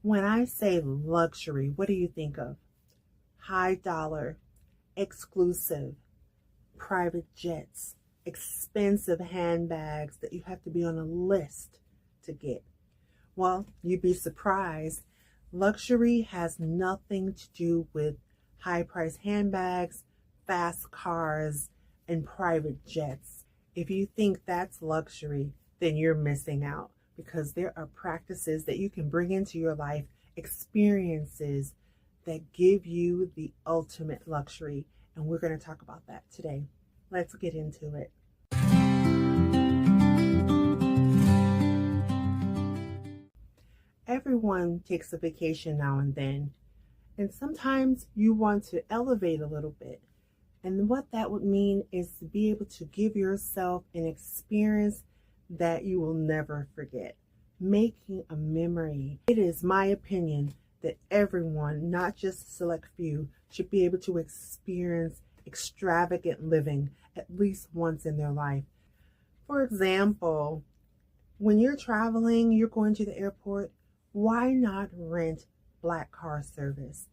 When I say luxury, what do you think of? High dollar, exclusive, private jets, expensive handbags that you have to be on a list to get. Well, you'd be surprised. Luxury has nothing to do with high price handbags, fast cars, and private jets. If you think that's luxury, then you're missing out, because there are practices that you can bring into your life, experiences that give you the ultimate luxury. And we're going to talk about that today. Let's get into it. Everyone takes a vacation now and then, and sometimes you want to elevate a little bit. And what that would mean is to be able to give yourself an experience that you will never forget, making a memory. It is my opinion that everyone, not just a select few, should be able to experience extravagant living at least once in their life. For example, when you're traveling, you're going to the airport, why not rent black car service?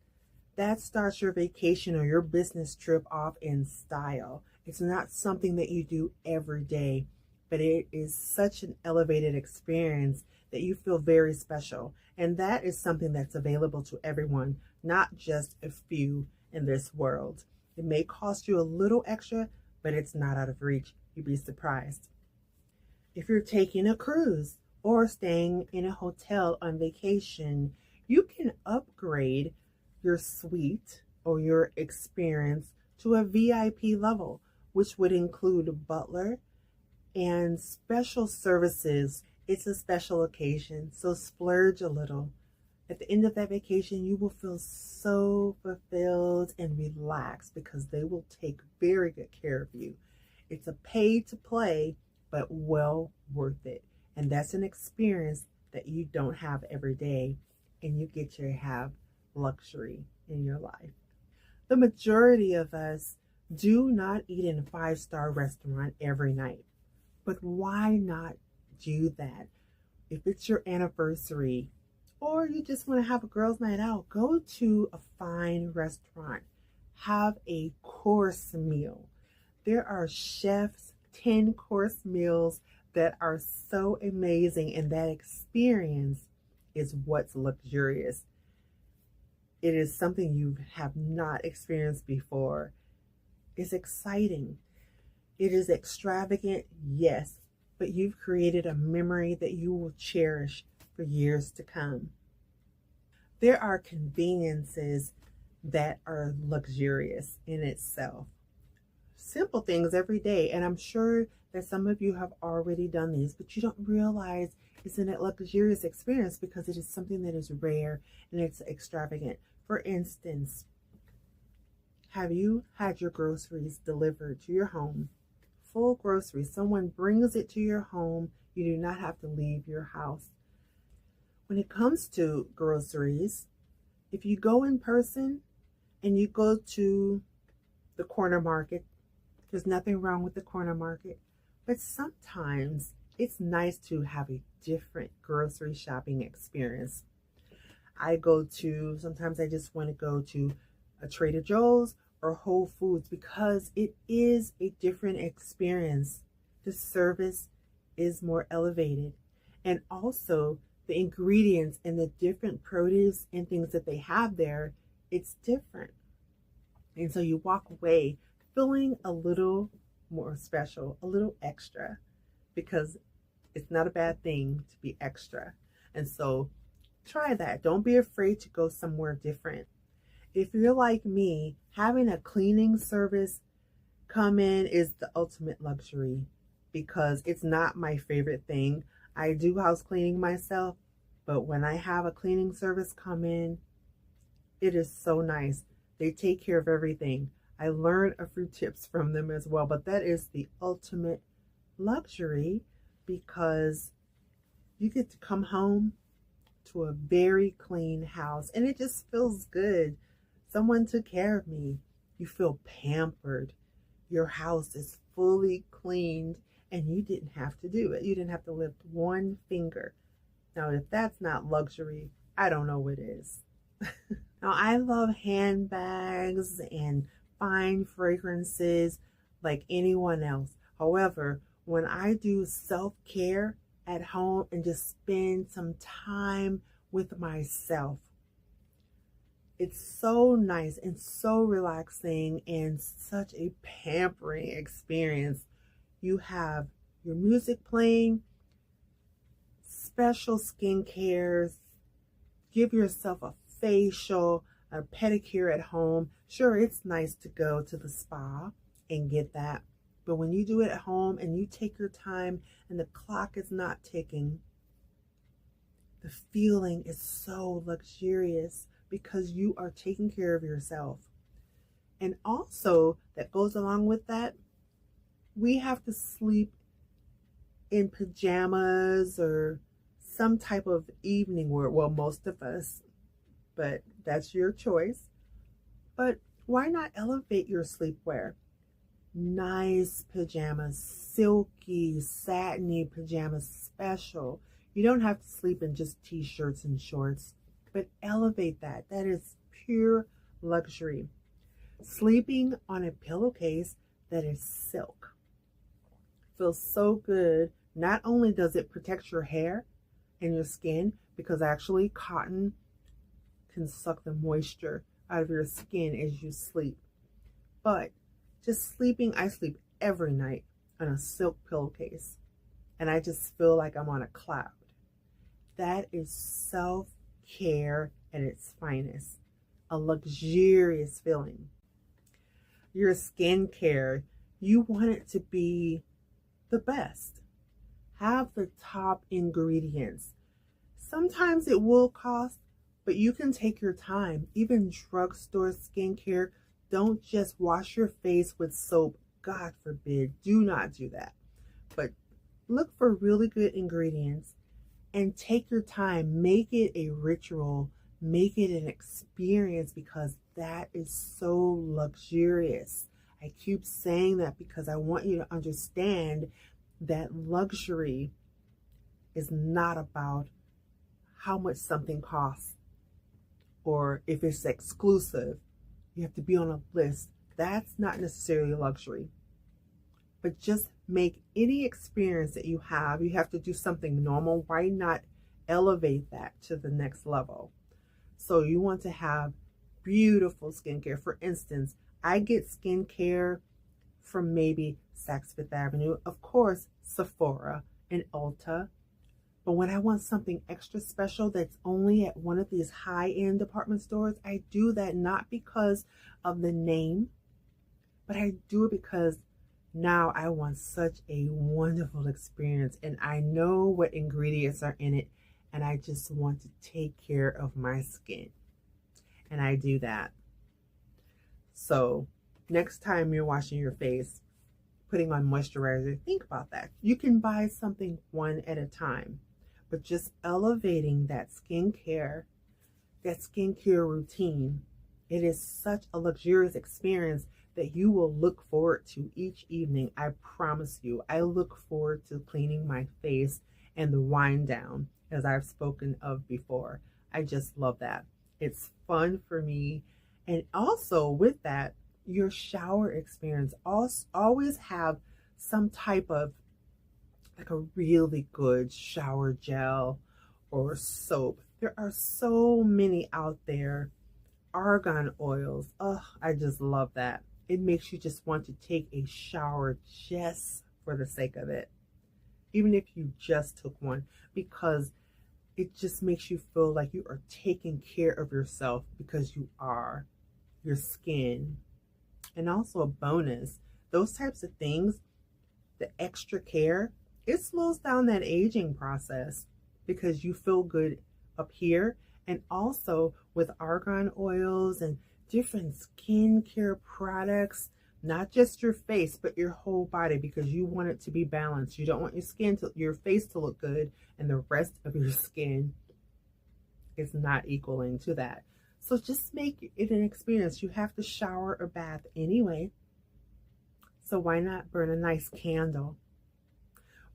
That starts your vacation or your business trip off in style. It's not something that you do every day, but it is such an elevated experience that you feel very special. And that is something that's available to everyone, not just a few in this world. It may cost you a little extra, but it's not out of reach. You'd be surprised. If you're taking a cruise or staying in a hotel on vacation, you can upgrade your suite or your experience to a VIP level, which would include a butler and special services. It's a special occasion, so splurge a little. At the end of that vacation, you will feel so fulfilled and relaxed because they will take very good care of you. It's a pay to play, but well worth it. And that's an experience that you don't have every day, and you get to have luxury in your life. The majority of us do not eat in a 5-star restaurant every night. But why not do that? If it's your anniversary or you just want to have a girls' night out, go to a fine restaurant. Have a course meal. There are chefs' 10-course meals that are so amazing, and that experience is what's luxurious. It is something you have not experienced before. It's exciting. It is extravagant, yes, but you've created a memory that you will cherish for years to come. There are conveniences that are luxurious in itself. Simple things every day, and I'm sure that some of you have already done these, but you don't realize it's a luxurious experience because it is something that is rare and it's extravagant. For instance, have you had your groceries delivered to your home? Full groceries. Someone brings it to your home. You do not have to leave your house. When it comes to groceries, if you go in person and you go to the corner market, there's nothing wrong with the corner market, but sometimes it's nice to have a different grocery shopping experience. Sometimes I just want to go to a Trader Joe's or Whole Foods because it is a different experience. The service is more elevated, and also the ingredients and the different produce and things that they have there, it's different. And so you walk away feeling a little more special, a little extra, because it's not a bad thing to be extra. And so try that. Don't be afraid to go somewhere different. If you're like me, having a cleaning service come in is the ultimate luxury, because it's not my favorite thing. I do house cleaning myself, but when I have a cleaning service come in, it is so nice. They take care of everything. I learned a few tips from them as well, but that is the ultimate luxury because you get to come home to a very clean house and it just feels good. Someone took care of me. You feel pampered. Your house is fully cleaned and you didn't have to do it. You didn't have to lift one finger. Now, if that's not luxury, I don't know what is. Now, I love handbags and fine fragrances like anyone else. However, when I do self-care at home and just spend some time with myself, it's so nice and so relaxing and such a pampering experience. You have your music playing, special skincares, give yourself a facial, a pedicure at home. Sure, it's nice to go to the spa and get that. But when you do it at home and you take your time and the clock is not ticking, the feeling is so luxurious because you are taking care of yourself. And also, that goes along with that, we have to sleep in pajamas or some type of evening wear. Well, most of us, but that's your choice. But why not elevate your sleepwear? Nice pajamas, silky, satiny pajamas, special. You don't have to sleep in just t-shirts and shorts, but elevate that. That is pure luxury. Sleeping on a pillowcase that is silk feels so good. Not only does it protect your hair and your skin, because actually cotton can suck the moisture out of your skin as you sleep, but just sleeping, I sleep every night on a silk pillowcase and I just feel like I'm on a cloud. That is self-care at its finest, a luxurious feeling. Your skincare, you want it to be the best. Have the top ingredients. Sometimes it will cost, but you can take your time. Even drugstore skincare, don't just wash your face with soap. God forbid, do not do that. But look for really good ingredients and take your time. Make it a ritual. Make it an experience because that is so luxurious. I keep saying that because I want you to understand that luxury is not about how much something costs or if it's exclusive. You have to be on a list. That's not necessarily luxury. But just make any experience that you have to do something normal. Why not elevate that to the next level? So you want to have beautiful skincare. For instance, I get skincare from maybe Saks Fifth Avenue, of course, Sephora and Ulta. But when I want something extra special that's only at one of these high-end department stores, I do that not because of the name, but I do it because now I want such a wonderful experience and I know what ingredients are in it and I just want to take care of my skin. And I do that. So next time you're washing your face, putting on moisturizer, think about that. You can buy something one at a time, but just elevating that skincare routine. It is such a luxurious experience that you will look forward to each evening. I promise you, I look forward to cleaning my face and the wind down, as I've spoken of before. I just love that. It's fun for me. And also with that, your shower experience, always have some type of like a really good shower gel or soap. There are so many out there. Argan oils. Oh, I just love that. It makes you just want to take a shower just for the sake of it. Even if you just took one, because it just makes you feel like you are taking care of yourself because you are. Your skin. And also a bonus, those types of things, the extra care, it slows down that aging process because you feel good up here. And also with argan oils and different skincare products, not just your face, but your whole body, because you want it to be balanced. You don't want your face to look good and the rest of your skin is not equaling to that. So just make it an experience. You have to shower or bath anyway. So why not burn a nice candle?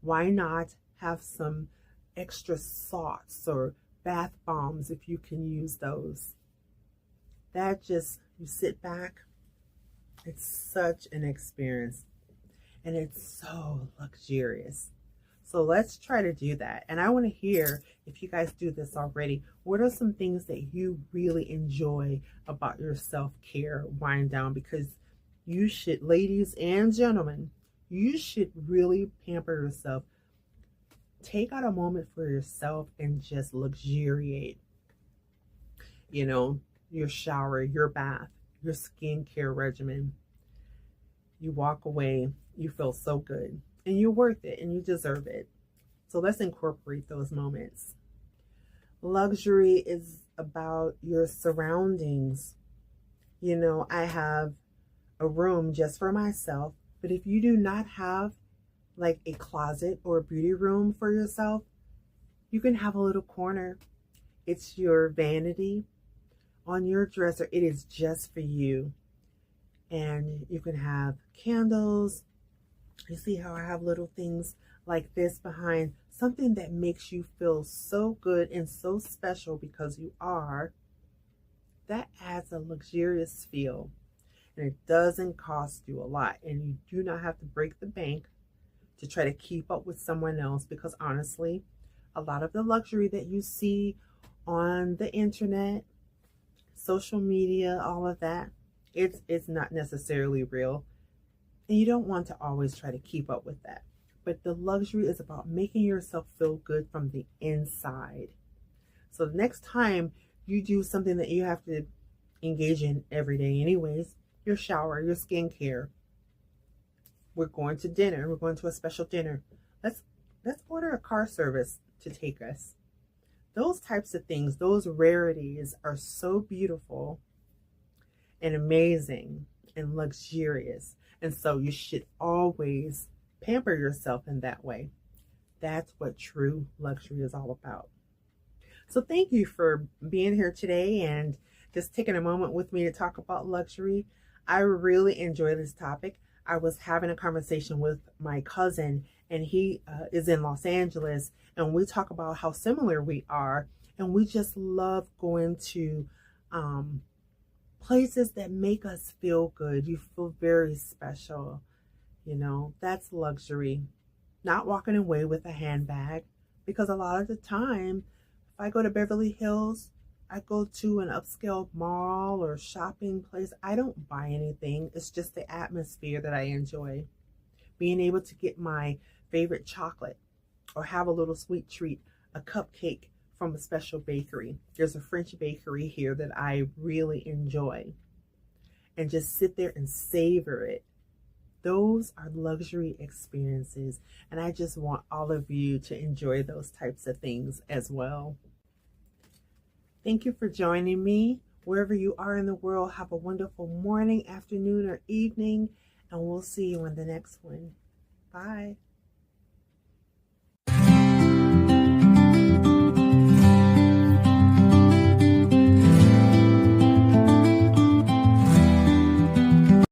Why not have some extra salts or bath bombs, if you can use those. That just, you sit back, it's such an experience, and it's so luxurious. So let's try to do that. And I want to hear, if you guys do this already, what are some things that you really enjoy about your self-care wind down? Because you should, ladies and gentlemen, you should really pamper yourself. Take out a moment for yourself and just luxuriate. You know, your shower, your bath, your skincare regimen. You walk away, you feel so good. And you're worth it, and you deserve it. So let's incorporate those moments. Luxury is about your surroundings. You know, I have a room just for myself, but if you do not have like a closet or a beauty room for yourself, you can have a little corner. It's your vanity on your dresser. It is just for you. And you can have candles. You see how I have little things like this behind, something that makes you feel so good and so special because you are. That adds a luxurious feel, and it doesn't cost you a lot, and you do not have to break the bank to try to keep up with someone else, because honestly, a lot of the luxury that you see on the internet, social media, all of that, it's not necessarily real. And you don't want to always try to keep up with that. But the luxury is about making yourself feel good from the inside. So the next time you do something that you have to engage in every day anyways, your shower, your skincare, we're going to dinner, we're going to a special dinner. Let's order a car service to take us. Those types of things, those rarities are so beautiful and amazing and luxurious. And so you should always pamper yourself in that way. That's what true luxury is all about. So thank you for being here today and just taking a moment with me to talk about luxury. I really enjoy this topic. I was having a conversation with my cousin, and he is in Los Angeles, and we talk about how similar we are, and we just love going to places that make us feel good. You feel very special. You know, that's luxury. Not walking away with a handbag, because a lot of the time, if I go to Beverly Hills, I go to an upscale mall or shopping place, I don't buy anything. It's just the atmosphere that I enjoy. Being able to get my favorite chocolate or have a little sweet treat, a cupcake from a special bakery. There's a French bakery here that I really enjoy, and just sit there and savor it. Those are luxury experiences, and I just want all of you to enjoy those types of things as well. Thank you for joining me. Wherever you are in the world, have a wonderful morning, afternoon, or evening, and we'll see you in the next one. Bye.